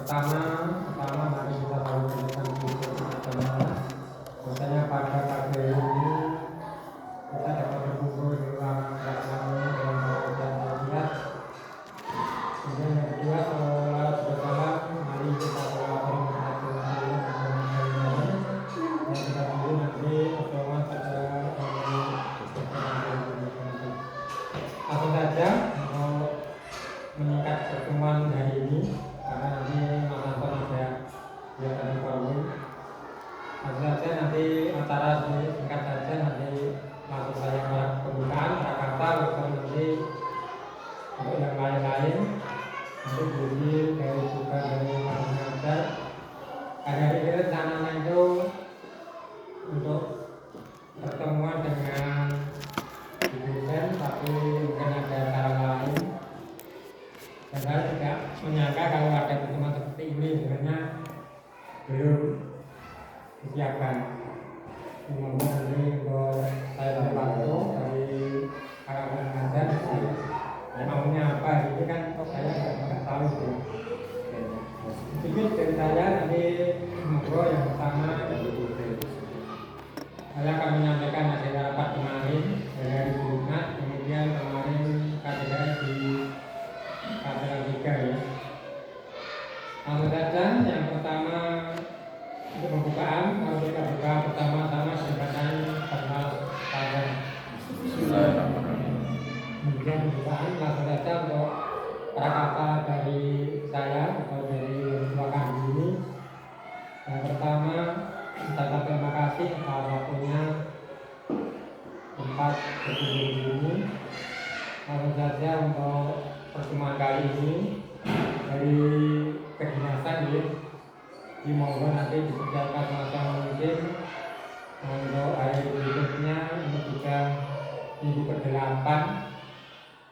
pertama mari kita tahu tentang Kristus bersama. Biasanya pada pagi ini kita dapat berkumpul di ruang pelaksana dalam keadaan terlihat. Kemudian yang kedua, salat bersama, mari kita berdoa menghadap Tuhan dan kita tunggu nanti pertemuan pada langsung saja untuk meningkat pertemuan hari ini karena nanti Mas Anton ada kegiatan forum. Langsung saja nanti acara singkat saja, nanti langsung saya ke pembukaan kata langsung nanti untuk yang lain-lain nanti bunyi dari juga dari Mas Anton. Ada ini rencananya itu untuk pertemuan dengan dosen, tapi mungkin ada cara lain. Dan saya tidak menyangka kalau ada pertemuan seperti ini sebenarnya belum disiapkan. Semoga nanti untuk saya bantu dari kakak ngajar maunya apa itu kan saya nggak tahu sih. Sedikit dari saya nanti ngobrol yang pertama saya akan menyampaikan hasil rapat kemarin dari Jumat, kemudian kemarin KPDS di Katedral 3 ya. Langsung saja yang pertama untuk pembukaan, kalau kita buka pertama-tama singkatan tanggal pada kemudian pembukaan langsung saja untuk kata-kata dari saya atau dari dua kali ini. Yang pertama, saya terima kasih atas waktunya tempat berkunjung ini. Langsung saja untuk pertemuan kali ini dari kedinasan ya, dimoga nanti dikerjakan semacam mungkin untuk hari berikutnya untuk juga minggu ke-8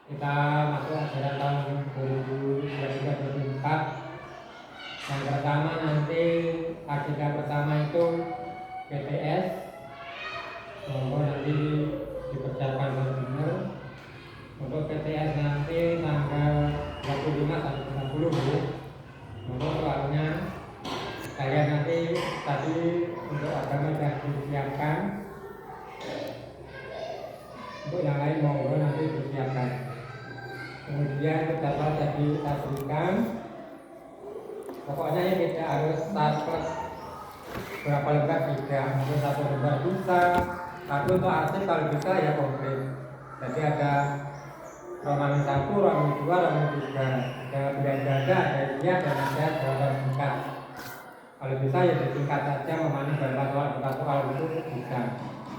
kita masuk ajaran tahun 2023-2024. Yang pertama nanti agenda pertama itu PTS, semoga nanti dipersiapkan benar. Untuk PTS nanti tanggal 25 sampai 30 ya. Untuk soalnya saya nanti tadi untuk agama sudah disiapkan. Untuk yang lain monggo nanti disiapkan. Kemudian dapat jadi tasbihkan. Pokoknya ya tidak harus plus berapa lembar tidak, mungkin 1 lembar bisa. Tapi untuk arsip kalau bisa ya komplit. Jadi ada Romawi 1, Romawi 2, Romawi 3. Ada pilihan ganda, ada iya, dan ada jawaban singkat. Kalau bisa ya disingkat saja, memahami beberapa soal itu bisa.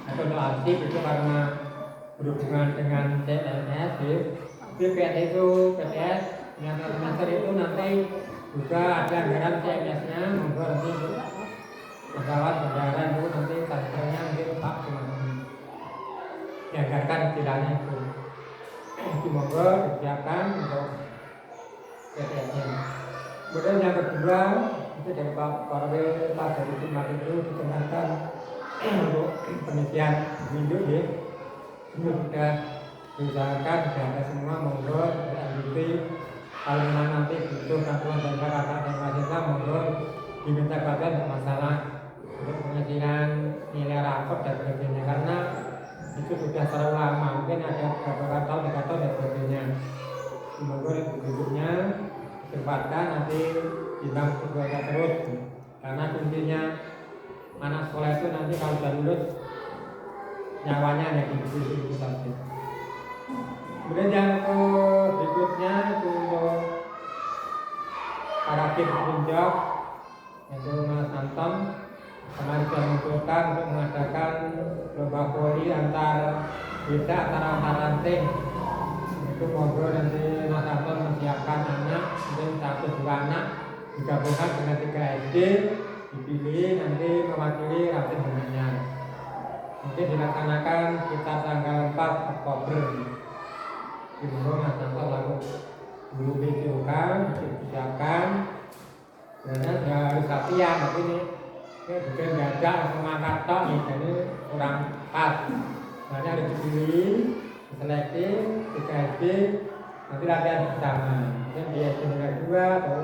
Atau untuk arsip itu karena berhubungan dengan CNS ya. PPS itu PPS yang semester itu nanti juga ada anggaran CMS-nya, monggo nanti pesawat bandara itu nanti transfernya nanti Pak cuma dianggarkan istilahnya itu. Monggo disiapkan untuk PPS-nya. Kemudian yang kedua itu dari Pak Korwil Pak dari Timar itu dikenalkan untuk penelitian minggu ya. Ini sudah diusahakan, sudah ada semua, monggo dilanjuti. Kalau memang nanti butuh bantuan dari kakak dan mahasiswa, monggo diminta bantuan untuk masalah untuk pengecilan nilai rapor dan sebagainya, karena itu sudah terlalu lama, mungkin ada beberapa tahun, 3 tahun dan sebagainya. Monggo bentuknya kesempatan nanti dibang sesuai terus, karena kuncinya anak sekolah itu nanti kalau sudah lulus nyawanya ada di situ saja. Kemudian yang berikutnya itu untuk para tim penjawab yaitu Mas Anton kemarin sudah mengusulkan untuk mengadakan lomba voli antar desa antar ranting. Itu monggo nanti Mas Anton menyiapkan anak, mungkin 1-2 anak digabungkan dengan 3 SD, dipilih nanti mewakili ranting bunganya. Mungkin dilaksanakan sekitar tanggal 4 Oktober. Dimana Mas Anton lalu dulu videokan, disiapkan. Sebenarnya ya harus latihan, tapi ini bukan gajah langsung angkat tok nih, jadi kurang pas. Sebenarnya harus dipilih, diseleksi, 3 SD, nanti latihan bersama. Mungkin di SD 2 atau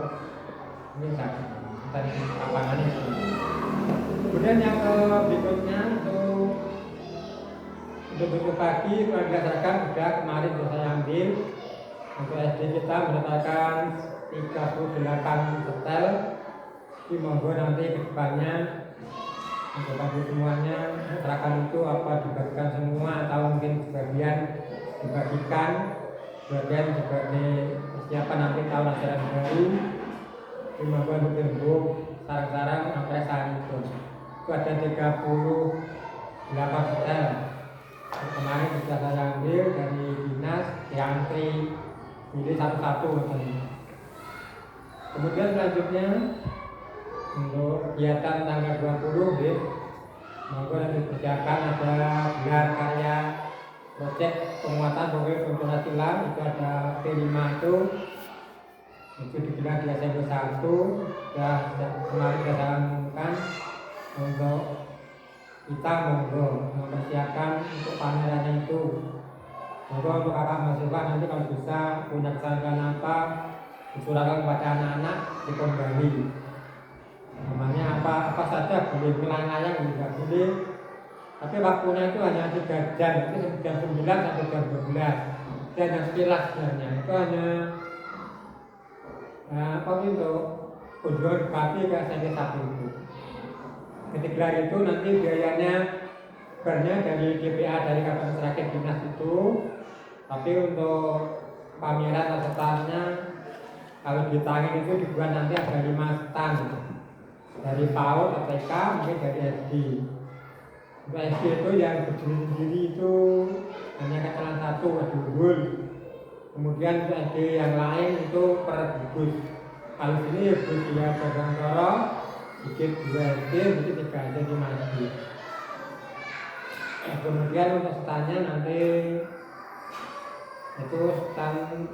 Ini saja tadi papangan itu. Kemudian yang berikutnya untuk bentuk pagi itu berdasarkan sudah kemarin sudah saya ambil. Untuk SD kita mendapatkan 38 setel. Jadi monggo nanti ke depannya untuk bagi semuanya serahkan itu apa dibagikan semua atau mungkin sebagian dibagikan, sebagian sebagai persiapan nanti tahun ajaran baru. Jadi monggo untuk sarang-sarang sampai saat itu ada 38 setel. Kemarin sudah saya ambil dari dinas diantri pilih satu-satu. Kemudian selanjutnya untuk kegiatan tanggal 20 monggo nanti dikerjakan ada gelar karya proyek penguatan pegawai Pancasila Silam, itu ada P5 itu digelar di SMP 1. Sudah kemarin sudah saya umumkan untuk kita monggo mempersiapkan untuk pamerannya itu. Monggo untuk kakak mahasiswa nanti kalau bisa punya kesalahan apa disurahkan kepada anak-anak di Bali. Namanya apa saja boleh, melayang juga boleh. Tapi waktunya itu hanya 3 jam, itu jam 9 sampai jam 12. Dan yang sekilas sebenarnya itu hanya untuk kunjungan bupati ke SMP 1 itu. Ketika itu nanti biayanya dari DPA dari Kabupaten Sragen Dinas itu. Tapi untuk pameran atau standnya kalau di Tangin itu dibuat nanti ada 5 stand dari PAUD atau TK, mungkin dari SD. Untuk SD itu yang berdiri sendiri itu hanya ketelan 1 Wadul. Kemudian untuk SD yang lain itu per bus. Kalau sini bus ya Bergantoro, sedikit 2 SD, mungkin 3 SD di masjid. Kemudian untuk standnya nanti itu stand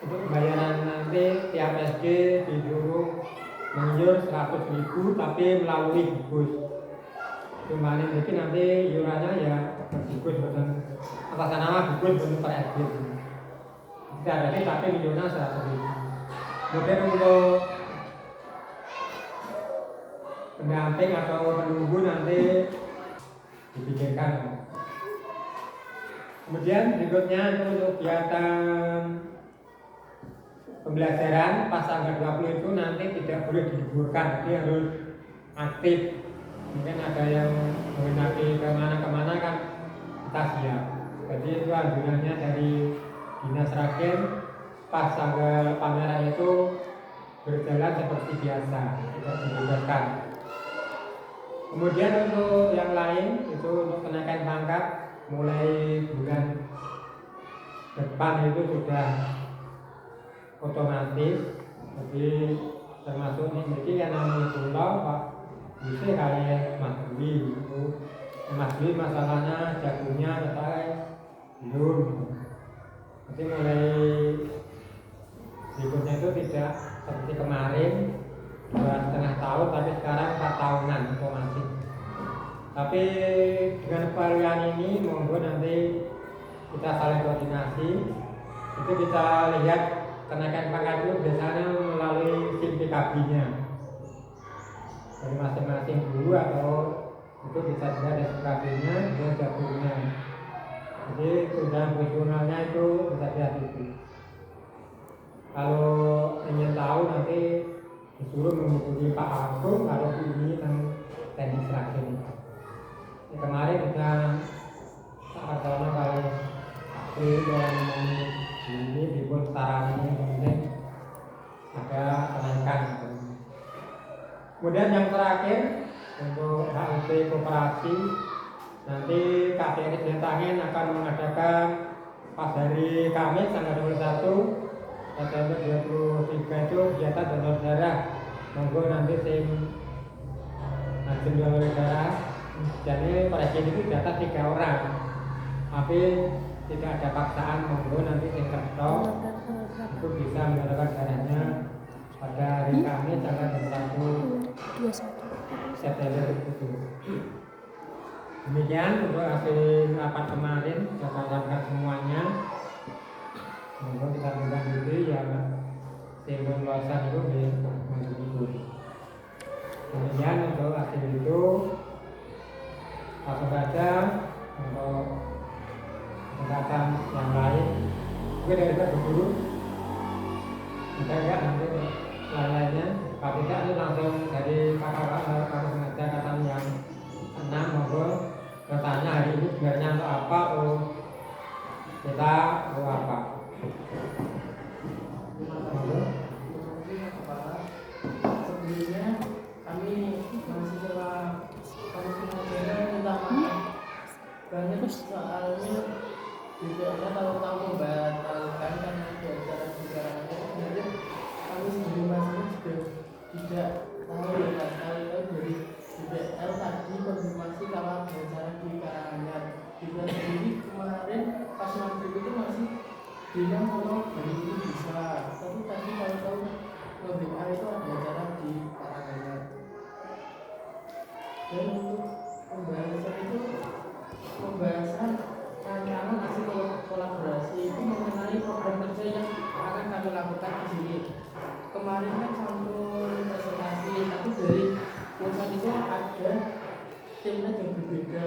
untuk bayaran nanti tiap SD disuruh mengiur 100.000 tapi melalui bus. Cuma ini mungkin nanti iurannya ya bus bukan atas nama bus bukan per SD. Tidak ada tapi iurannya 100.000. Kemudian untuk pendamping atau penunggu nanti dipikirkan. Kemudian berikutnya itu untuk kegiatan pembelajaran pas tanggal 20 itu nanti tidak boleh diliburkan, jadi harus aktif. Mungkin ada yang mengendaki kemana-kemana kan kita siap. Jadi itu anjurannya dari Dinas Sragen pas tanggal pameran itu berjalan seperti biasa, tidak diliburkan. Kemudian untuk yang lain itu untuk kenaikan pangkat mulai bulan depan itu sudah otomatis. Jadi termasuk ini yang namanya pulau Pak bisa kayak Mas Dwi itu. Mas Dwi masalahnya jagungnya tetap belum. Jadi mulai berikutnya itu tidak seperti kemarin 2,5 tahun, tapi sekarang 4 tahunan otomatis. Tapi dengan varian ini monggo nanti kita saling koordinasi. Itu kita lihat kenaikan pangkat itu biasanya melalui SIM PKB-nya dari masing-masing guru, atau itu bisa juga ada PKB-nya dan jagungnya. Jadi tunjangan fungsionalnya itu bisa diatur. Kalau ingin tahu nanti disuruh menghubungi Pak Agung kalau ini tentang teknik Sragen. Kemarin kita sama kali ini dibuat saran ini kemudian ada kenaikan. Kemudian yang terakhir untuk HUT Koperasi, nanti KPRI Jatangin akan mengadakan pas hari Kamis tanggal 21 September 23 itu kegiatan donor darah. Monggo nanti tim najem donor darah. Jadi presiden itu data 3 orang, tapi tidak ada paksaan. Monggo nanti tim kerto itu bisa mendapatkan darahnya pada hari Kamis tanggal 21 September itu. Demikian untuk hasil rapat kemarin, saya sampaikan semuanya. Monggo kita undang dulu yang tim luasan itu di guru ada nggak nanti lain-lainnya? Kalau tidak ini langsung dari kakak kalau sengaja kata yang 6 monggo bertanya hari ini sebenarnya untuk apa? Oh kita apa? Sebelumnya kami mahasiswa kampus Ungaran minta maaf banyak soalnya juga ada tahu-tahu membatalkan karena ada acara sekarangnya. Kemudian kami sendiri mahasiswa juga tidak tahu dari DPR tadi konfirmasi kalau ada acara di Karanganyar. Juga sendiri kemarin pas maghrib itu masih bilang kalau hari ini bisa, tapi tadi tahu-tahu WA itu ada acara di Karanganyar. Dan untuk pembahasan itu pembahasan rancangan hasil kolaborasi itu mengenai program kerja yang akan kami lakukan di sini. Kemarin kan sampul presentasi, tapi dari pusat itu ada timnya yang berbeda,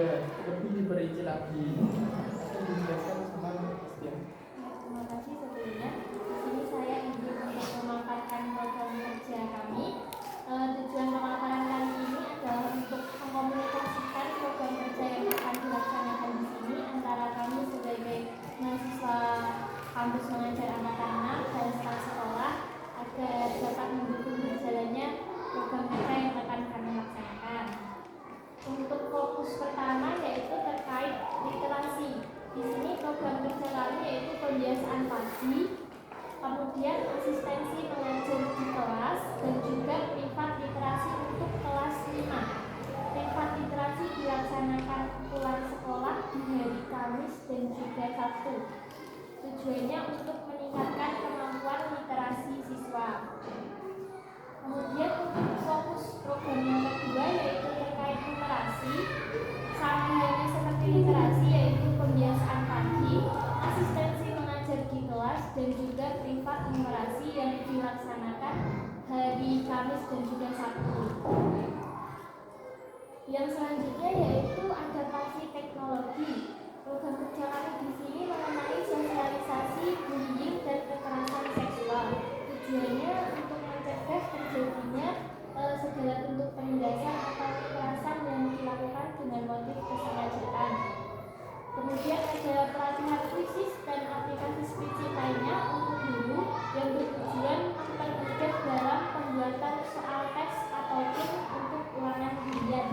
lebih diperinci lagi. Akan dijelaskan sama Christian. Terima kasih sebelumnya. Di sini saya ingin untuk memaparkan program kerja kami. Tujuan pemaparan kali ini adalah untuk mengkomunikasikan program kerja yang akan dilaksanakan di sini antara kami sebagai mahasiswa kampus mengajar angkatan 6 dan staf sekolah agar dapat mendukung berjalannya program kerja yang akan kami laksanakan. Untuk fokus pertama yaitu terkait literasi. Di sini program kerja kami yaitu pembiasaan pagi, kemudian asistensi mengajar di kelas, dan juga privat literasi untuk kelas 5. Privat literasi dilaksanakan pulang sekolah di hari Kamis dan juga Sabtu. Tujuannya untuk meningkatkan kemampuan literasi siswa. Kemudian untuk fokus program yang kedua yaitu terkait numerasi, sama halnya seperti literasi yaitu pembiasaan pagi, asistensi mengajar di kelas, dan juga privat numerasi yang dilaksanakan hari Kamis dan juga Sabtu. Yang selanjutnya yaitu adaptasi teknologi. Program kerja kami di sini mengenai sosialisasi bullying dan kekerasan seksual. Tujuannya untuk mencegah terjadinya segala bentuk penindasan atau kekerasan yang dilakukan dengan motif kesengajaan. Kemudian ada pelatihan krisis dan aplikasi spreadsheet lainnya untuk guru yang bertujuan mempermudah dalam pembuatan soal tes ataupun untuk ulangan harian.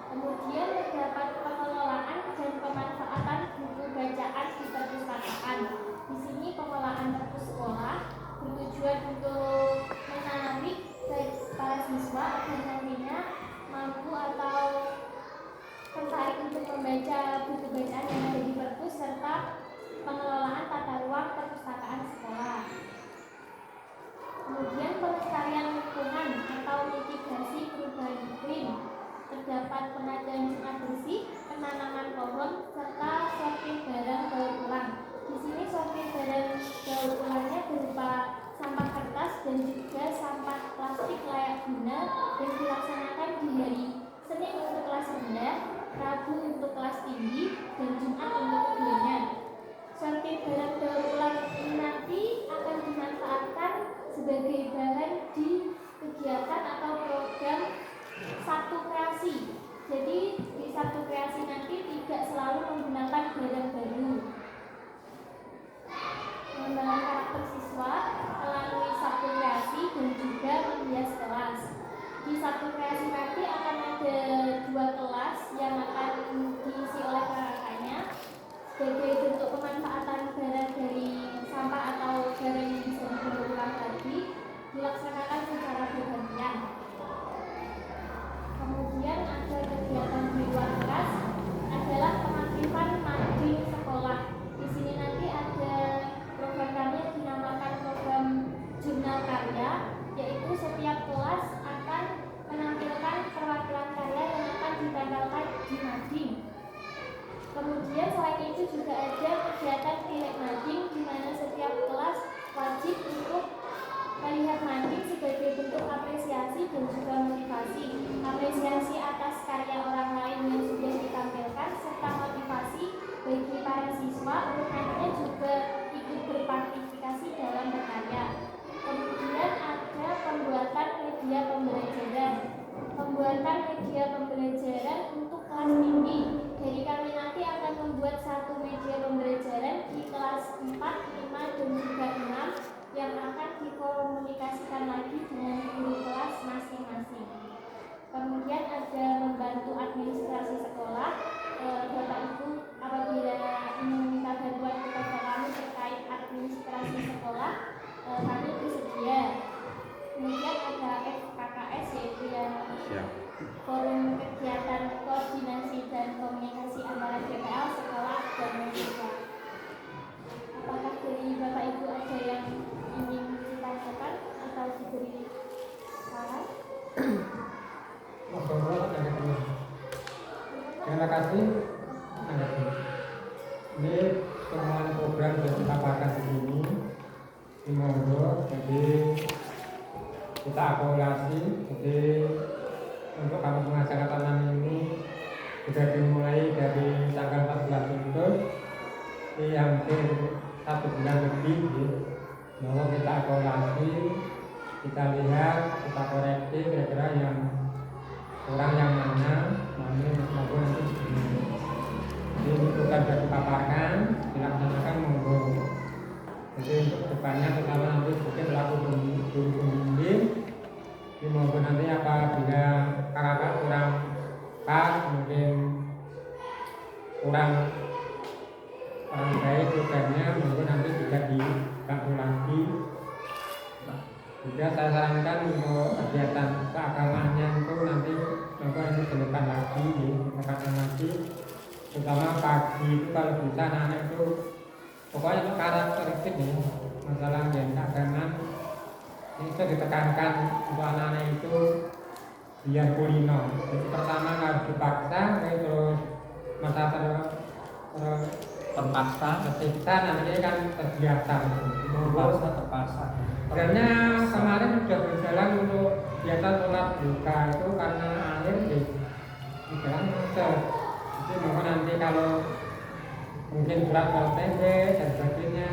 Kemudian terdapat pengelolaan dan pemanfaatan buku bacaan di perpustakaan. Di sini pengelolaan perpus sekolah bertujuan untuk menarik baik para siswa agar nantinya mampu atau tertarik untuk membaca buku bacaan yang ada di perpus serta pengelolaan tata ruang perpustakaan sekolah. Kemudian pelestarian lingkungan atau mitigasi perubahan iklim. Terdapat pengadaan Jumat bersih, penanaman pohon, serta sortir barang daur ulang. Di sini sortir barang daur ulangnya berupa sampah kertas dan juga sampah plastik layak guna yang dilaksanakan di hari Senin untuk kelas rendah, Rabu untuk kelas tinggi, dan Jumat untuk keduanya. Sortir barang daur ulang ini nanti akan dimanfaatkan sebagai bahan di kegiatan atau program Sabtu Kreasi. Jadi di Sabtu Kreasi nanti sih ada ini semua program yang kita pakai di sini di monggo, jadi kita akumulasi. Jadi untuk kamu pengajaran tanam ini sudah dimulai dari tanggal 14 Agustus, ini hampir 1 bulan lebih ya. Bahwa kita akumulasi, kita lihat, kita koreksi kira-kira yang kurang yang mana, maupun nanti jadi bukan sudah dipaparkan, dilaksanakan monggo. Jadi untuk depannya pertama nanti mungkin berlaku guru pembimbing. Jadi monggo nanti apabila kakak kurang pas, mungkin kurang baik programnya, monggo nanti juga dibantu lagi. Juga saya sarankan untuk kegiatan keagamaannya itu nanti monggo ini ke depan lagi, ditekankan lagi. Terutama pagi itu kalau bisa anak-anak itu pokoknya untuk karakteristik ya, masalah yang keagamaan ini itu ditekankan untuk anak-anak itu biar kulino. Jadi pertama harus dipaksa, terus masa terpaksa nanti kan terbiasa. terpaksa Karena kemarin sudah berjalan untuk kegiatan sholat buka itu karena air di jalan macet. Jadi mungkin nanti kalau mungkin berat pendek dan sebagainya,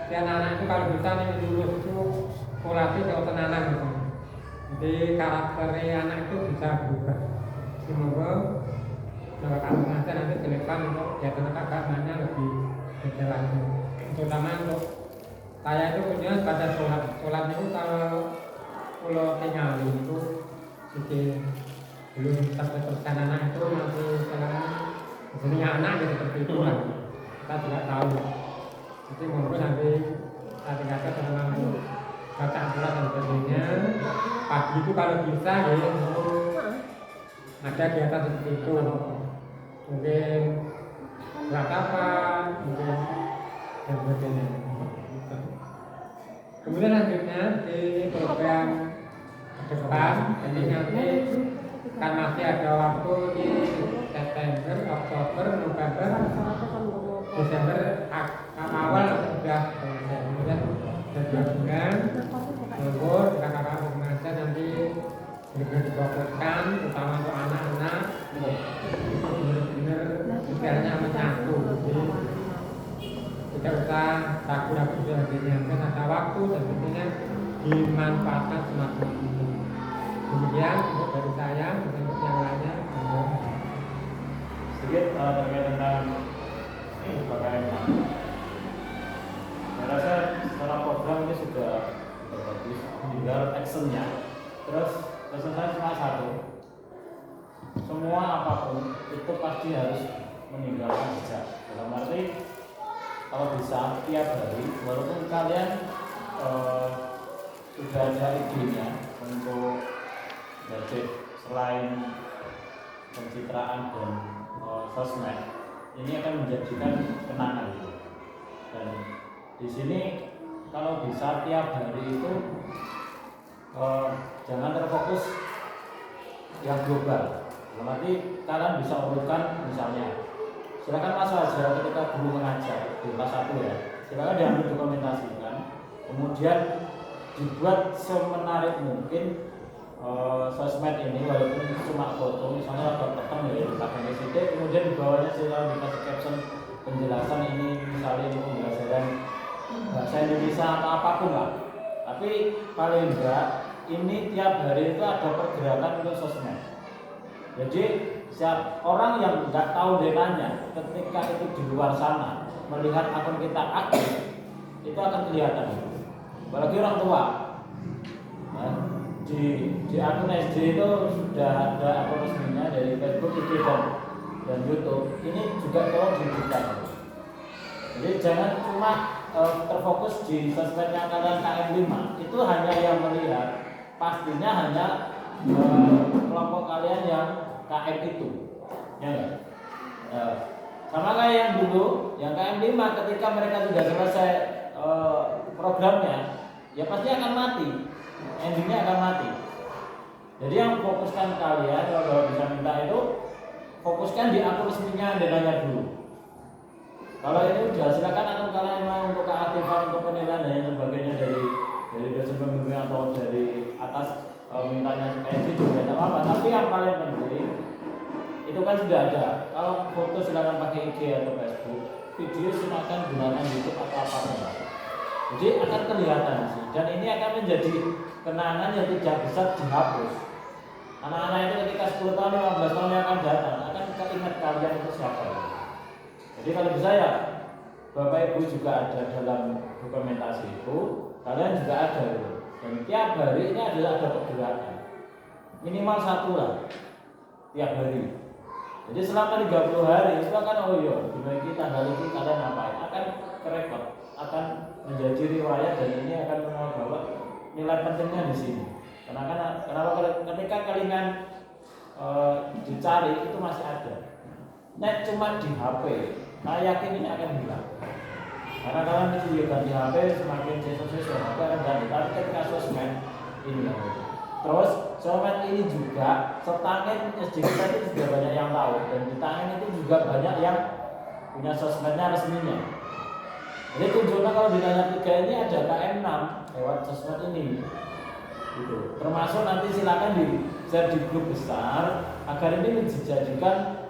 si anak-anak itu kalau bisa nih lulus itu kolasi atau tenanan gitu. Jadi karakternya anak itu bisa berubah. Semoga kalau kamu ngajar nanti ke depan untuk kegiatan keagamaannya lebih berjalan. Terutama untuk saya itu punya pada sholat itu kalau tinggal itu jadi belum sampai teruskan anak itu masih sekarang jenis anak gitu seperti itu kan kita juga tahu. Jadi mungkin nanti saya tinggalkan tentang baca surat dan sebagainya. Pagi itu kalau bisa ya ada kegiatan seperti itu, mungkin beratapan, mungkin dan sebagainya. Kemudian lanjutnya di program depan, jadi nanti kan masih ada waktu di September, Oktober, November, Desember awal sudah kemudian 2 bulan. Monggo kakak-kakak mengajar nanti benar-benar difokuskan, terutama untuk anak-anak benar-benar pikirannya menyatu. Jadi tidak usah ragu-ragu sebagainya, dan ada waktu dan tentunya dimanfaatkan semaksimal mungkin. Demikian untuk dari saya, untuk yang lainnya. Sedikit terkait tentang bagaimana. Saya rasa secara program ini sudah bagus, tinggal actionnya. Terus pesan saya cuma satu, semua apapun itu pasti harus meninggalkan jejak. Dalam arti kalau bisa tiap hari, walaupun kalian sudah ada idenya untuk gadget selain pencitraan dan sosmed, ini akan menjadikan kenangan itu. Dan di sini kalau bisa tiap hari itu jangan terfokus yang global. Nanti kalian bisa urutkan misalnya, silakan masuk aja ketika guru mengajar di kelas 1 ya, silakan diambil dokumentasikan, kemudian dibuat semenarik mungkin sosmed ini, walaupun cuma foto, misalnya ada tekan ya dipakai di situ, kemudian di bawahnya silakan dikasih caption penjelasan ini, misalnya ini pembelajaran bahasa Indonesia atau apapun lah. Tapi paling enggak ini tiap hari itu ada pergerakan untuk sosmed. Jadi siap orang yang nggak tahu dengannya ketika itu di luar sana melihat akun kita aktif, itu akan kelihatan. Apalagi orang tua. Nah, di akun SD itu sudah ada akun resminya dari Facebook, IG dan YouTube. Ini juga tolong dibuka. Jadi jangan cuma terfokus di sosmednya kalian KM5. Itu hanya yang melihat, pastinya hanya kelompok kalian yang KM itu, ya enggak? Sama kayak yang dulu, yang KM5 ketika mereka sudah selesai programnya, ya pasti akan mati, endingnya akan mati. Jadi yang fokuskan kalian kalau bisa minta itu fokuskan di akun resminya Anda nanya dulu. Kalau ini udah silakan akun kalian mau untuk keaktifan, untuk penilaian dan sebagainya dari dosen pembimbing atau dari atas mintanya kayak gitu ya tidak apa-apa. Tapi yang paling penting itu kan sudah ada. Kalau foto silakan pakai IG atau Facebook, video silakan gunakan YouTube atau apapun. Jadi akan kelihatan sih, dan ini akan menjadi kenangan yang tidak bisa dihapus. Anak-anak itu ketika 10 tahun, 15 tahun yang akan datang akan keinget kalian itu siapa. Jadi kalau bisa ya Bapak Ibu juga ada dalam dokumentasi itu, kalian juga ada gitu. Dan tiap hari ini ada pergerakan minimal 1 lah tiap hari. Jadi selama 30 hari itu akan dibagi tanggal ini kalian ngapain, akan kerekod, akan menjadi riwayat, dan ini akan membawa nilai pentingnya di sini. Kenapa ketika kalian dicari itu masih ada. Nek cuma di HP, saya yakin ini akan hilang. Karena kalian mesti ganti HP semakin sesuai HP akan ganti. Tapi ketika sosmed ini terus sosmed ini juga setangin SD kita itu sudah banyak yang tahu, dan di tangan itu juga banyak yang punya sosmednya resminya. Jadi tujuannya kalau di Nanya 3 ini ada KM6 lewat sosmed ini. Gitu. Termasuk nanti silakan di-share di grup besar agar ini dijadikan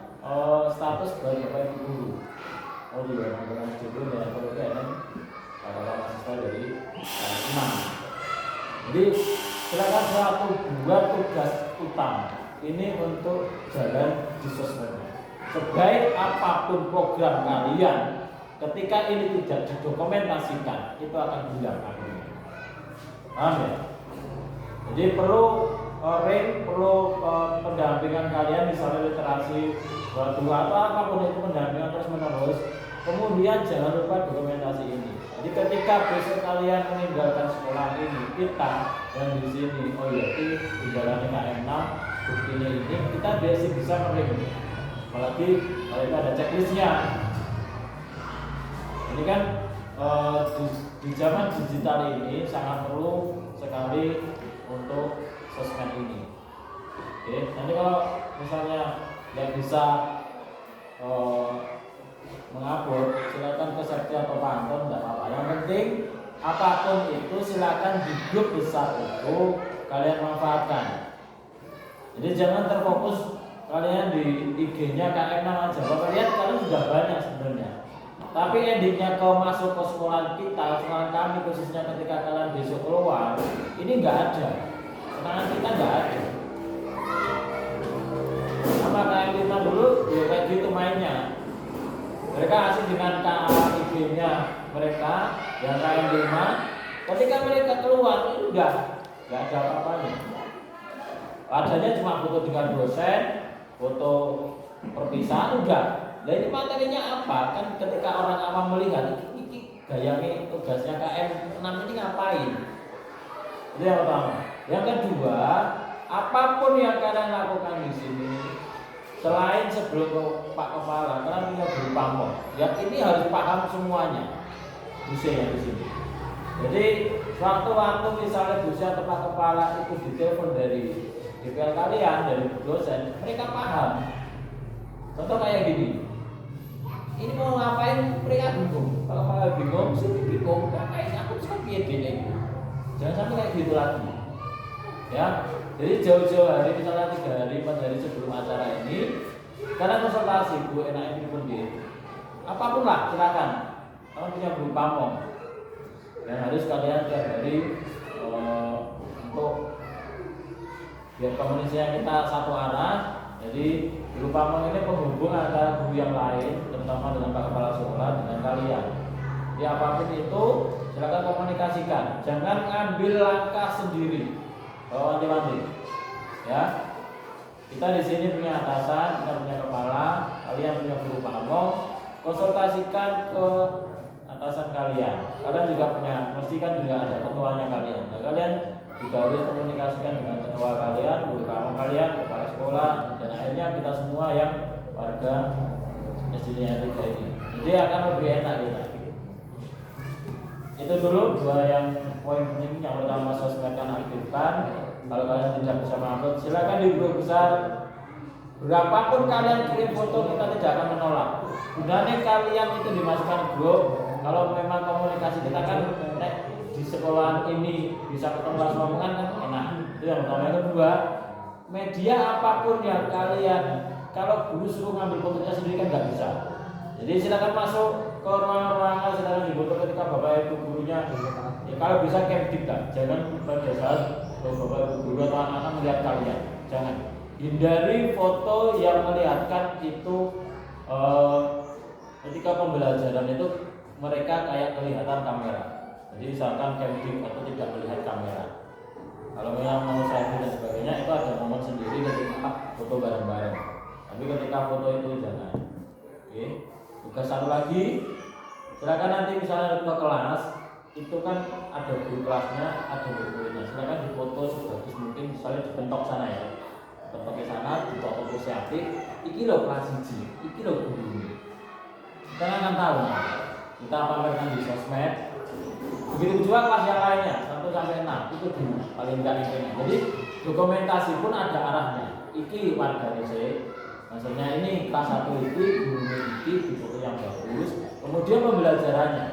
status bagi Bapak Ibu guru. Oh iya, menggunakan judul dan kalau KM para mahasiswa dari KM6. Jadi silakan satu buat tugas utama ini untuk jalan di sosmed. Sebaik apapun program kalian, ketika ini tidak didokumentasikan, itu akan hilang akhirnya. Paham ya? Jadi perlu pendampingan kalian, misalnya literasi atau apapun itu, pendampingan terus menerus. Kemudian jangan lupa dokumentasi ini. Jadi ketika besok kalian meninggalkan sekolah ini, kita yang di sini, ini menjalani KM6, buktinya ini, kita biasa bisa merem. Apalagi kalau itu ada checklistnya. Ini kan di zaman digital ini sangat perlu sekali untuk sosmed ini. Oke, nanti kalau misalnya yang bisa mengupload, silakan ke sekti atau kantor, tidak apa-apa. Yang penting apapun itu silakan di grup besar itu kalian manfaatkan. Jadi jangan terfokus kalian di IG-nya KM6 aja. Bapak lihat kalian sudah banyak sebenarnya. Tapi endingnya kau masuk ke sekolah kita, sekolah kami khususnya ketika kalian besok keluar, ini nggak ada. Kenangan kita nggak ada. Sama KM5 dulu, ya kayak gitu mainnya. Mereka asik dengan IG-nya mereka yang KM5. Ketika mereka keluar, itu nggak ada apa-apanya. Adanya cuma foto dengan dosen, foto perpisahan, udah. Nah ini materinya apa? Kan ketika orang awam melihat ini gayanya tugasnya KM6 ini ngapain? Itu yang pertama. Yang kedua, apapun yang kalian lakukan di sini, selain sebelum ke Pak Kepala, kalian punya guru pamong. Yang ini harus paham semuanya, dosennya di sini. Jadi waktu-waktu misalnya dosen atau Pak Kepala itu ditelepon dari DPL kalian, dari dosen, mereka paham. Contoh kayak gini. Ini mau ngapain, mereka bingung. Kalau malah bingung, sini bingung. Kayaknya aku bisa piye gini. Jangan sampai kayak gitu lagi. Ya, jadi jauh-jauh hari, misalnya 3 hari, 4 hari sebelum acara ini, kalian konsultasi, Bu enak ini pun gitu. Apapun lah, silakan. Kamu punya guru pamong. Dan harus kalian tiap hari untuk biar komunikasinya kita satu arah. Jadi guru pamong ini penghubung antara guru yang lain, terutama dengan Pak Kepala Sekolah dengan kalian. Di apapun itu silakan komunikasikan. Jangan ngambil langkah sendiri. Wanti-wanti. Ya. Kita di sini punya atasan, kita punya kepala, kalian punya guru pamong. Konsultasikan ke atasan kalian. Kalian juga punya, mesti kan juga ada ketuanya kalian. Nah, kalian juga harus komunikasikan dengan ketua kalian, guru pamong kalian, kepala sekolah, dan akhirnya kita semua yang warga SD-nya ini. Jadi akan lebih enak kita. Itu dulu dua yang poin penting. Yang pertama, sosmed kan aktifkan. Kalau kalian tidak bisa mengupload, silakan di grup besar Berapapun kalian kirim foto kita tidak akan menolak. Gunanya kalian itu dimasukkan grup. Kalau memang komunikasi kita kan di sekolahan ini bisa ketemu langsung omongan kan enak. Itu yang pertama. Yang kedua, media apapun yang kalian, kalau guru suruh ngambil fotonya sendiri kan nggak bisa. Jadi silakan masuk ke ruangan-ruangan, silakan difoto ketika bapak ibu gurunya. Ya, kalau bisa captive lah, jangan pada saat bapak ibu guru atau anak-anak melihat kalian. Jangan. Hindari foto yang melihatkan itu ketika pembelajaran itu mereka kayak kelihatan kamera. Jadi misalkan captive atau tidak melihat kamera. Kalau yang mau selfie dan sebagainya itu ada momen sendiri ketika foto bareng-bareng. Tapi ketika foto itu jangan. Oke. Tugas satu lagi, silakan nanti misalnya ke kelas itu kan ada guru kelasnya, ada guru-gurunya. Silakan difoto sebagus mungkin, misalnya dibentok sana ya. Bentok ke sana, difoto positif. Iki loh kelas 1, iki loh guru ini. Kita akan tahu. Kita pamerkan di sosmed. Begitu juga kelas yang lainnya 1 sampai 6 itu dulu paling enggak ini. Jadi dokumentasi pun ada arahnya. Iki warga DC. Maksudnya ini kelas 1 itu gurunya iki di foto yang bagus. Kemudian pembelajarannya.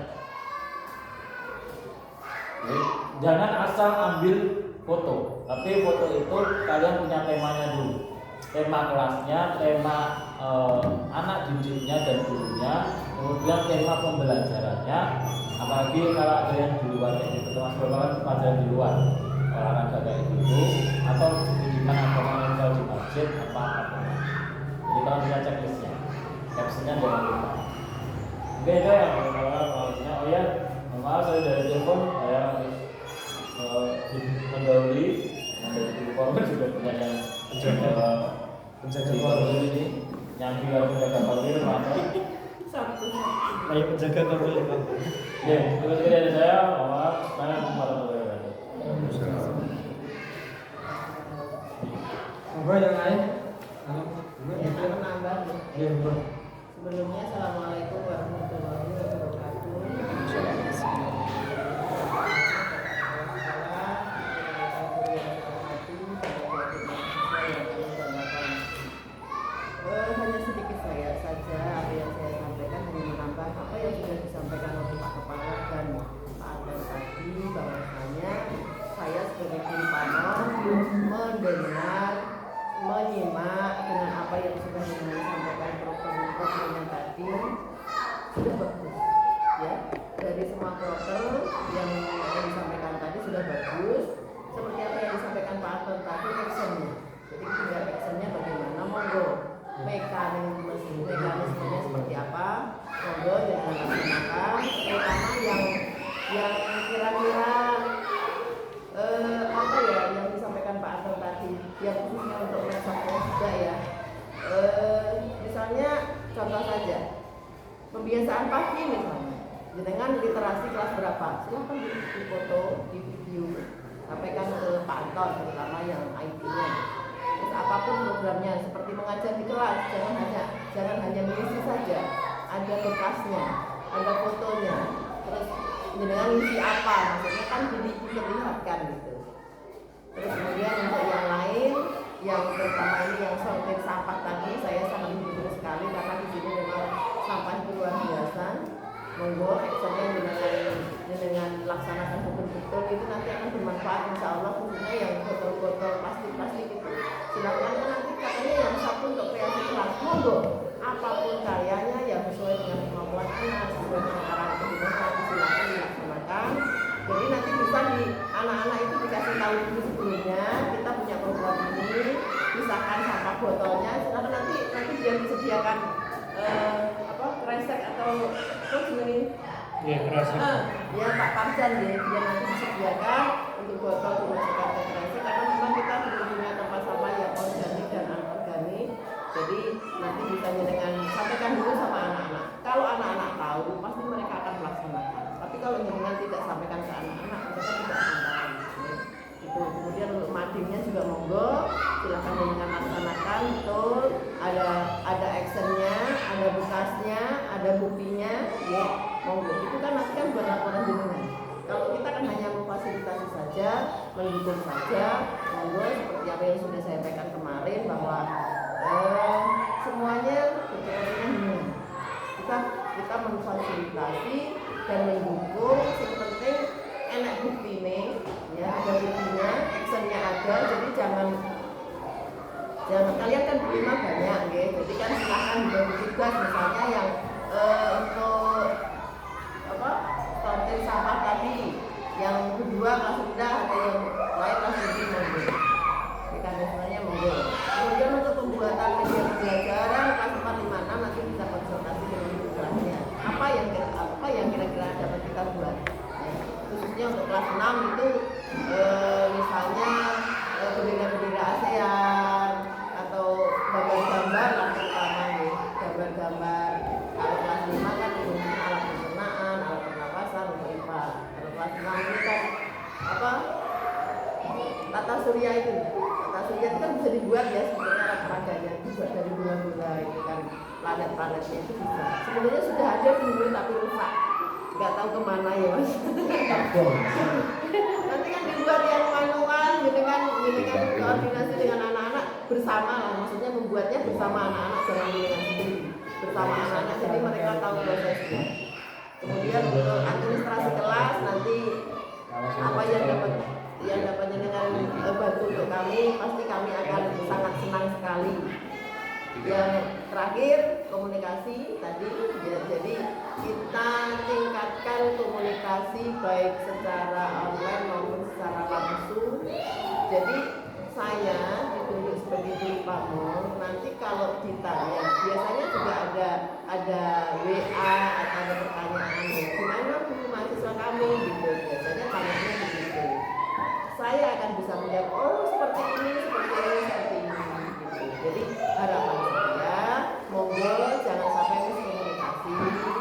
Oke. Jangan asal ambil foto, tapi foto itu kalian punya temanya dulu. Tema kelasnya, tema anak didiknya dan gurunya, kemudian tema pembelajarannya. Apalagi kalau ada yang di luar kayak gitu, termasuk beberapa pelajaran di luar, olahraga kayak gitu, atau pendidikan agama yang di masjid apa. Jadi kalau bisa checklistnya, captionnya jangan lupa. Beda ya kalau oh ya, maaf saya dari telepon, saya mendahului korban juga punya yang penjaga korban ini, yang juga penjaga korban atau Ayo penjaga kabel Pak. ya, terus dari saya, saya warahmatullahi wabarakatuh. Monggo yang lain. Ya, saya menambah. Iya, monggo. Sebelumnya, assalamualaikum warahmatullahi wabarakatuh. Hanya sedikit saya saja apa yang saya sampaikan hanya menambah apa yang sudah disampaikan oleh Pak Kepala dan Pak Adel tadi, bahwasanya saya sebagai tim panel mendengar, menyimak dengan apa yang sudah disampaikan program-programnya tadi sudah bagus ya. Dari semua program yang disampaikan tadi sudah bagus, seperti apa yang disampaikan Pak Adel tadi actionnya. Jadi tinggal actionnya bagaimana, monggo mekanismenya seperti apa, monggo jangan laksanakan, terutama yang kira-kira apa ya yang disampaikan Pak Adel tadi, yang khususnya untuk mensosmed juga ya. Misalnya contoh saja pembiasaan pagi misalnya dengan literasi kelas berapa, silahkan di foto, di video, sampaikan ke Pak Anton terutama yang IT-nya. Terus apapun programnya, seperti mengajar di kelas, jangan hanya mengisi saja, ada bekasnya, ada fotonya, terus dengan misi apa, maksudnya kan jadi diperlihatkan gitu. Terus kemudian untuk yang lain, yang terutama ini yang sortir sampah tadi, saya sangat mendukung sekali karena di sini memang sampah itu luar biasa. Monggo actionnya dengan laksanakan betul-betul itu nanti akan bermanfaat insya Allah, khususnya yang botol-botol plastik itu. Silakan nanti katanya yang satu untuk kreasi kelas, monggo apapun karyanya yang sesuai dengan kemampuan anak, sesuai dengan arah kehidupan, silakan dilaksanakan. Jadi nanti bisa di anak-anak itu dikasih tahu dulu sebelumnya kita punya program ini, pisahkan sampah botolnya, silakan nanti dia disediakan kresek atau terus ini Iya, kresek. Ya Pak Parjan dia nanti disediakan untuk botol dimasukkan ke kresek karena memang kita belum punya tempat sampah yang organik dan anorganik. Jadi nanti bisa dengan sampaikan dulu sama anak-anak. Kalau anak-anak tahu pasti mereka akan melaksanakan. Tapi kalau dengan tidak sampaikan ke anak-anak mereka tidak akan tahu. Itu kemudian untuk madingnya juga monggo silakan dengan laksanakan betul, ada actionnya, ada bekasnya, ada buktinya, ya monggo. Itu kan nanti kan buat laporan jenengan. Kalau kita kan hanya memfasilitasi saja, mendukung saja, monggo seperti apa yang sudah saya sampaikan kemarin bahwa semuanya berkepentingan umum. Kita memfasilitasi dan mendukung. Yang penting enak bukti nih, ya ada buktinya, actionnya ada. Jadi jangan kalian kan terima banyak, gitu. Jadi kan silakan dibagi tugas, misalnya yang untuk apa sortir sampah tadi, yang kedua kelas rendah atau yang lain kelas tinggi monggo. Mekanismenya monggo. Kemudian untuk pembuatan media pembelajaran kelas 4, 5, 6 nanti bisa konsultasi dengan ibu kelasnya. Apa yang kira-kira dapat kita buat? Ya, khususnya untuk kelas 6 itu misalnya bendera-bendera ASEAN atau gambar-gambar lah terutama nih, gambar-gambar. Kalau kelas 5 kan umumnya alat pencernaan, alat pernapasan untuk IPA. Kalau kelas 6 ini kan apa? Tata surya itu. Tata surya itu kan bisa dibuat ya sebenarnya alat peraganya, dibuat dari bola-bola itu kan, planet-planetnya itu bisa. Sebenarnya sudah ada dulu tapi rusak. Nggak tahu kemana ya mas. Nanti kan dibuat yang manual gitu kan koordinasi dengan anak-anak bersama lah, maksudnya membuatnya bersama anak-anak, jangan dengan sendiri, bersama anak-anak jadi mereka tahu prosesnya. Kemudian untuk administrasi kelas nanti apa yang dapatnya dengan bantu untuk kami, pasti kami akan sangat senang sekali. Yang terakhir komunikasi tadi ya, jadi kita tingkatkan komunikasi baik secara online maupun secara langsung. Jadi saya ditunjuk sebagai guru pamong, nanti kalau ditanya biasanya juga ada WA atau ada pertanyaan gimana bu mahasiswa kami gitu, biasanya tanyanya begitu. Saya akan bisa menjawab oh seperti ini gitu. Jadi harapan saya monggo jangan sampai miskomunikasi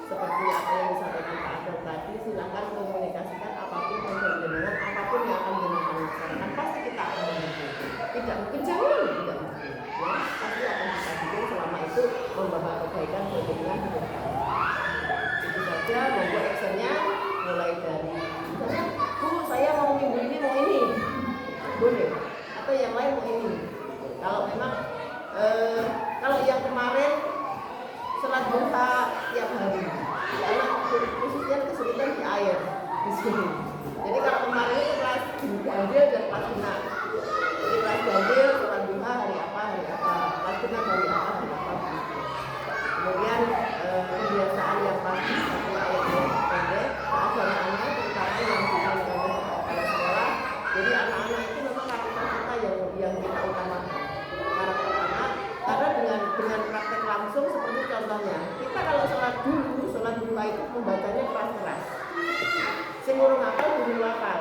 seperti apa yang disampaikan Pak Adon tadi. Silakan komunikasikan apapun yang berjenengan, apapun yang akan jenengan laksanakan pasti kita akan membantu. Tidak mungkin jangan tidak mungkin ya, pasti akan kita bikin selama itu membawa kebaikan berjenengan hidup kami. Itu saja. Monggo actionnya mulai dari bu saya mau minggu ini mau ini boleh, atau yang lain mau ini. Kalau memang kalau yang kemarin sholat duha tiap hari, karena khususnya kesulitan di air di sini. Jadi kalau kemarin itu kelas ganjil dan kelas genap. Jadi kelas ganjil sholat duha hari apa, kelas genap hari apa. Kemudian kebiasaan yang pasti satu ayat yang pendek, keagamaannya terutama yang bukan oleh sekolah. Jadi anak-anak itu memang karakter kita yang kita utamakan. Karakter anak, karena dengan praktek langsung seperti contohnya kita kalau sholat duha itu membacanya keras-keras. Sing urung hafal guru hafal.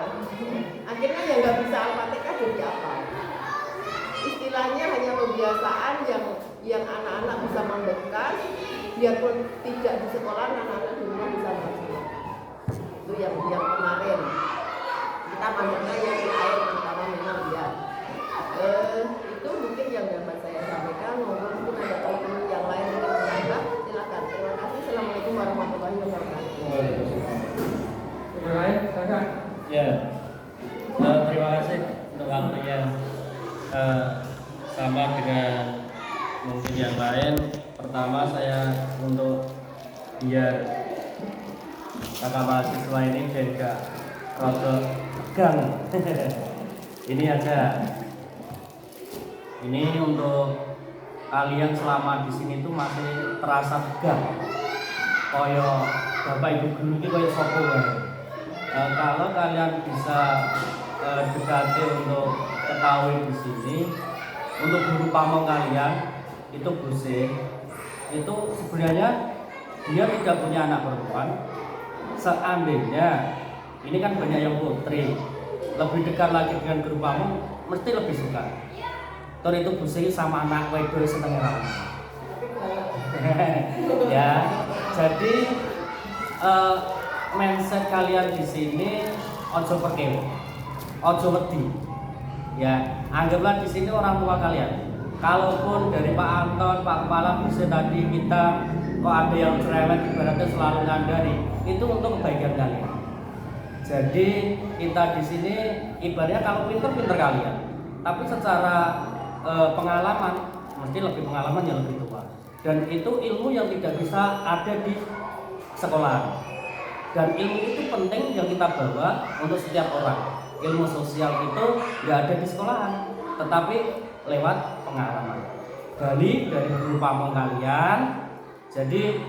Akhirnya yang nggak bisa Al-Fatihah jadi apa? Istilahnya hanya kebiasaan yang anak-anak bisa membekas, biarpun tidak di sekolah anak-anak di rumah bisa baca. Itu yang kemarin kita panjangnya yang di air terutama memang ya. Itu mungkin yang dapat saya sampaikan. Mungkin ada teman-teman yang lain yang menambah, silakan. Terima kasih. Assalamualaikum warahmatullahi wabarakatuh. Yang lain, silakan. Ya, terima kasih untuk waktunya. Sama dengan mungkin yang lain. Pertama saya untuk biar kakak mahasiswa ini juga rada tegang. Ini aja. Ini untuk kalian selama di sini tuh masih terasa tegang. Koyo Bapak Ibu guru ini koyo sopo wae. Kalau kalian bisa dekati untuk ketahui di sini, untuk guru pamong kalian itu Buse, itu sebenarnya dia tidak punya anak perempuan. Seandainya ini kan banyak yang putri, lebih dekat lagi dengan guru pamong, mesti lebih suka. Tor itu Buse sama anak wedok seneng ra. Ya, jadi mindset kalian di sini ojo perkewo, ojo wedi. Ya, anggaplah di sini orang tua kalian. Kalaupun dari Pak Anton, Pak Kepala bisa tadi kita kok ada yang cerewet ibaratnya selalu ngandani, itu untuk kebaikan kalian. Jadi kita di sini ibaratnya kalau pinter kalian, tapi secara pengalaman mesti lebih pengalaman yang lebih tua. Dan itu ilmu yang tidak bisa ada di sekolah. Dan ilmu itu penting yang kita bawa untuk setiap orang. Ilmu sosial itu nggak ada di sekolahan, tetapi lewat pengalaman. Gali dari guru pamong kalian. Jadi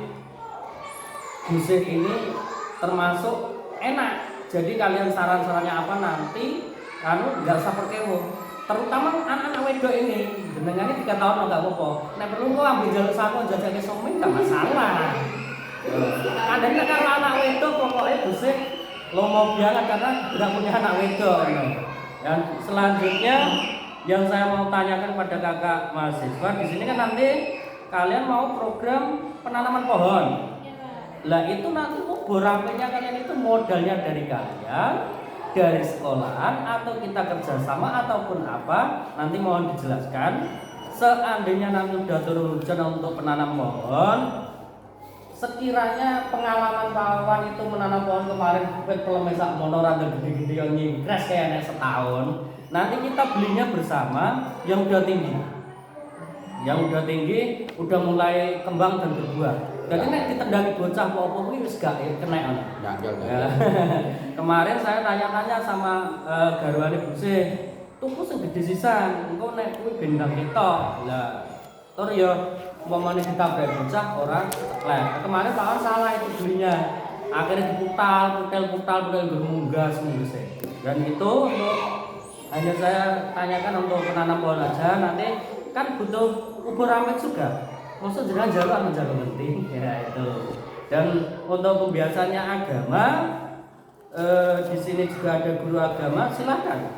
musik ini termasuk enak. Jadi kalian saran-sarannya apa nanti nggak usah perkewo. Terutama anak-anak wedok ini, jenengannya 3 tahun nggak apa-apa. Nek perlu kok ambil jalur saku jajake somai nggak masalah. Kadang kalau anak wedok pokoknya musik lomo banget karena nggak punya anak wedok. Dan selanjutnya yang saya mau tanyakan pada kakak mahasiswa di sini kan nanti kalian mau program penanaman pohon. Lah itu nanti borampenya kalian itu modalnya dari kalian, dari sekolahan atau kita kerjasama ataupun apa? Nanti mohon dijelaskan. Seandainya nanti udah turun hujan untuk penanam pohon, sekiranya pengalaman kawan itu menanam pohon kemarin pelemesak monoran gede-gede yang nyingkres kayaknya setahun. Nanti kita belinya bersama yang udah tinggi. Yang udah tinggi udah mulai kembang dan berbuah. Jadi nek ditendangi bocah apa-apa kuwi wis gak kena ana. Ya. Kemarin saya tanya-tanya sama garwane Buse, tuku sing gede sisan, engko nek kuwi bendang ketok. Lah, tur ya umpamane ditabrak bocah ora lah. Kemarin Pak salah itu belinya. Akhirnya diputal bermunggah semua. Dan itu untuk hanya saya tanyakan untuk penanam pohon aja, nanti kan butuh ubur amit juga. Maksud jangan jalur penting ya itu. Dan untuk pembiasannya agama di sini juga ada guru agama, silakan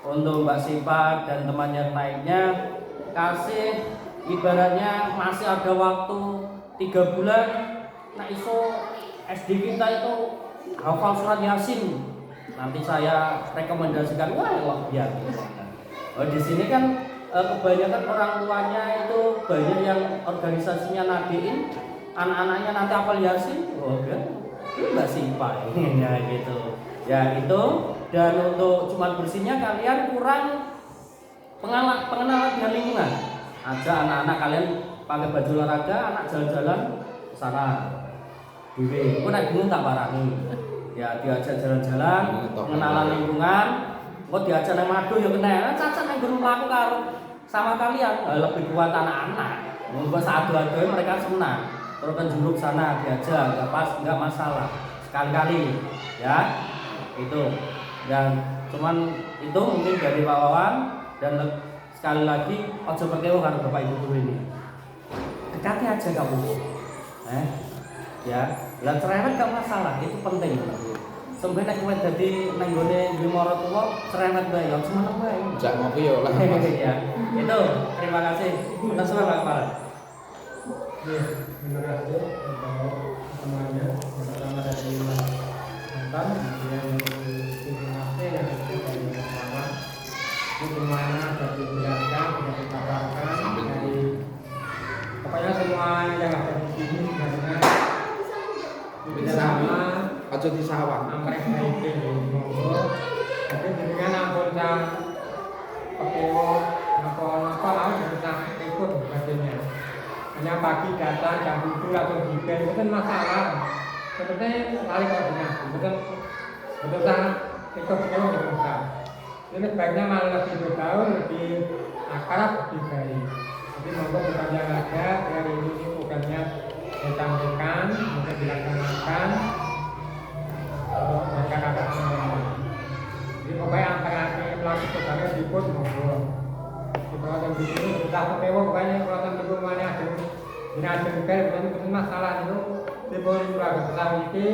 untuk Mbak Sipa dan temannya lainnya kasih ibaratnya masih ada waktu 3 bulan. Nah iso SD kita itu hafal surat Yasin. Nanti saya rekomendasikan wah biar. Oh di sini kan kebanyakan orang tuanya itu banyak yang organisasinya nadiin anak-anaknya nanti hafal Yasin. Oh kan? Itu Mbak Sipa ini ya gitu. Ya itu. Dan untuk cuman bersihnya kalian kurang pengenalan dengan lingkungan. Ajak anak-anak kalian pakai baju olahraga, anak jalan-jalan ke sana. Dewe, kok nek gunung tak parani. Ya diajak jalan-jalan, pengenalan lingkungan. Kok diajak nang madu ya kena. Cacat nang gunung mlaku karo sama kalian lebih kuat anak-anak. Mbok sadu-adu mereka senang. Terus kan juruk sana diajak, enggak masalah. Sekali-kali ya. Itu. Dan cuman itu mungkin dari Pak Wawan dan sekali lagi ojo perkewo karo Bapak Ibu guru ini. Dekati aja kamu. Ya, lah cerewet gak masalah, itu penting. Sampai nek kowe dadi nang gone Bimoro tuwa cerewet bae ya semeneng bae. Jak ngopi yo lah. Ya. Itu, terima kasih. Kita semua Pak Kepala. Terima kasih untuk semuanya. Pertama dari Mas Anton, kemudian terima kasih dari Bapak. Ini semuanya sudah dijelaskan, sudah dipaparkan dari pokoknya semua yang ada di sini sebenarnya bersama Aja di sawah. mereka itu monggo. Tapi dengan ampun sang pekewo apa harus bisa ikut bagiannya. Hanya pagi datang jam 7 langsung diben itu kan masalah. Sebenarnya kali koordinasi betul sangat ikut pekewo berusaha. Ini sebaiknya malah lebih bergaul, lebih akrab, lebih baik. Jadi monggo bukan yang ada dari ini bukannya disampaikan, mungkin dilaksanakan dan kakak-kakak semuanya. Jadi pokoknya antara pelaku saudara diikut monggo. Di kawasan di sini kita pekewo pokoknya kawasan di rumahnya ada ini ada bel, bukan masalah itu. Di bawah keluarga besar ini,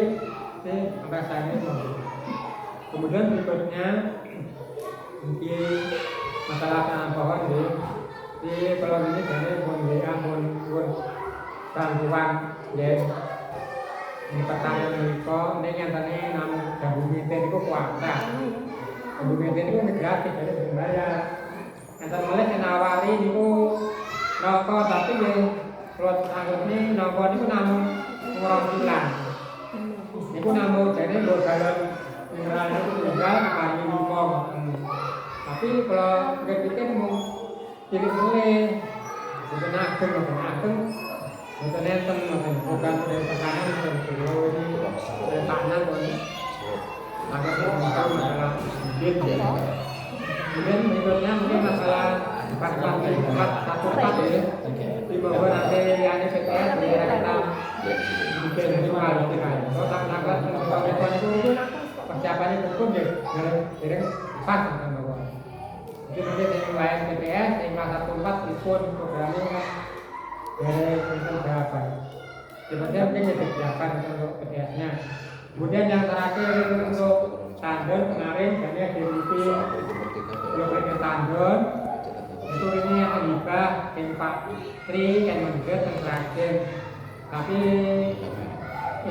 sampai saya ini monggo. Kemudian berikutnya mungkin masalah tanam pohon di kalau ini dari pun bantuan ya ini pertanyaan mereka ini yang tadi namun jambu meten itu kuasa jambu meten itu gratis jadi berbayar yang mulai senawari itu noko tapi ya kalau anggap ini noko itu namun ngurang bulan itu namun jadi galon mineral itu tinggal kali 5 tapi kalau kita pikir mau pilih Bukan ageng, bukan neten, bukan dari pesanan, bukan beliau ini dari tanah, agak berbicara masalah mungkin berikutnya mungkin masalah satu empat ya di bawah nanti yang ini PTS daerah kita bikin ritual kalau tanggal ritual itu persiapannya cukup ya jadi pas kan bawah jadi mungkin yang lain PTS yang kelas 1-4 ikut programnya kan dari untuk berapa sebenarnya mungkin disediakan untuk PTS nya kemudian yang terakhir untuk tandon kemarin kami ada meeting belum tandon itu ini yang hibah tim Pak Tri yang menjadi yang terakhir tapi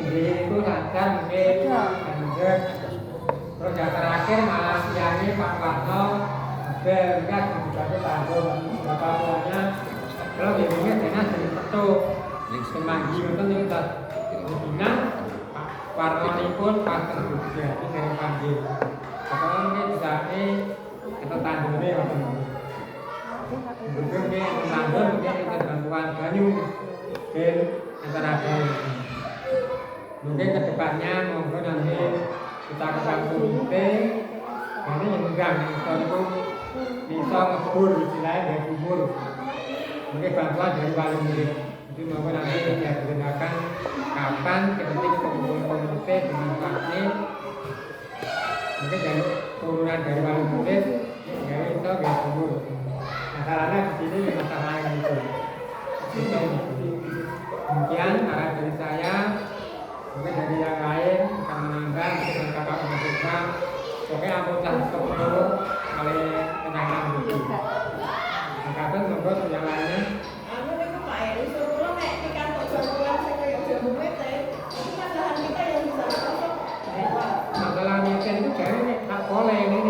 ini itu sadar mungkin yang menjadi terus yang terakhir malah siangnya Pak Warno ada enggak juga tandon berapa bulannya kalau jadinya jelas jadi petuk semanggi itu kita bilang Warno ini pun pas terbuka itu dari panggil kalau mungkin bisa ini atau tandonnya apa mungkin tandon mungkin kita bantuan banyu mungkin antara mungkin kedepannya monggo nanti kita ke kampung meeting ini yang enggak itu bisa ngebur istilahnya dari kubur mungkin bantuan dari wali murid itu monggo nanti ya digunakan kapan ketika komunitas dengan praktik mungkin dari turunan dari wali murid ya itu biar kubur masalahnya di sini masalah yang itu kemudian arah dari saya mungkin dari yang lain akan menambah mungkin kakak mencoba pokoknya anggota sepuluh oleh penanganan itu angkatan membuat yang lainnya masalah meeting itu jadi tak boleh ini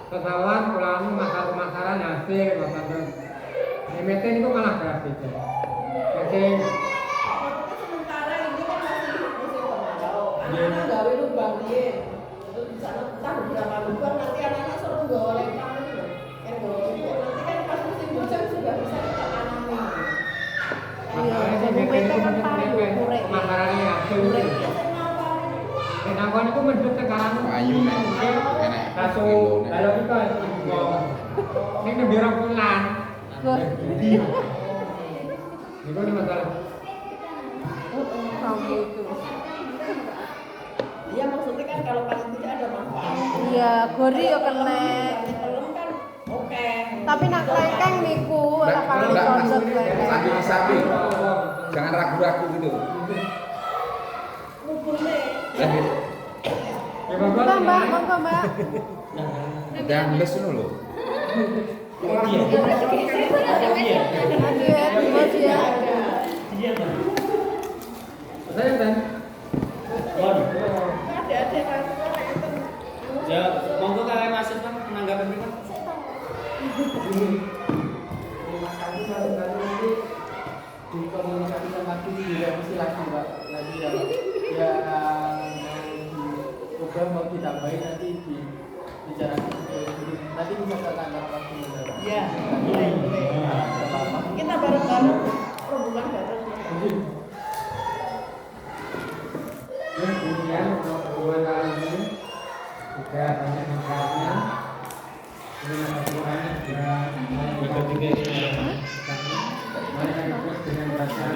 pesawat pulang masalah hasil masalah meeting itu malah gratis ya. Meeting sementara ini kan masih pemantau anak-anak gawe lubang dia itu di sana entah beberapa lubang nanti anak-anak suruh golek kan nanti kan pas musim hujan sudah bisa kita tanami masalahnya sih meeting itu mungkin pemasarannya hasil kenapa itu mendut sekarang Ayu mungkin satu kalau kita ini nebirang pulang itu nih masalah iya maksudnya kan kalau pas tidak ada manfaat Iya, gori yo kena. belum kan oke Tapi nak kelengkeng niku ora paling Enggak, konsep kelengkeng. sapi jangan ragu-ragu gitu ngumpul deh ya Monggo Mbak, monggo Mbak. jangan les dulu loh Mas ya. saya kan ada kan Ya, monggo kalian masuk kan menanggapi kita. Terima kasih sekali nanti dikomunikasikan lagi direvisi lagi Mbak lagi ya program mau ditambahin nanti dibicarakan nanti bisa saya tangkap lagi iya boleh kita bareng-bareng rombongan bareng kemudian untuk pertemuan kali ini juga banyak manfaatnya ini manfaatnya juga mari kita terus dengan bacaan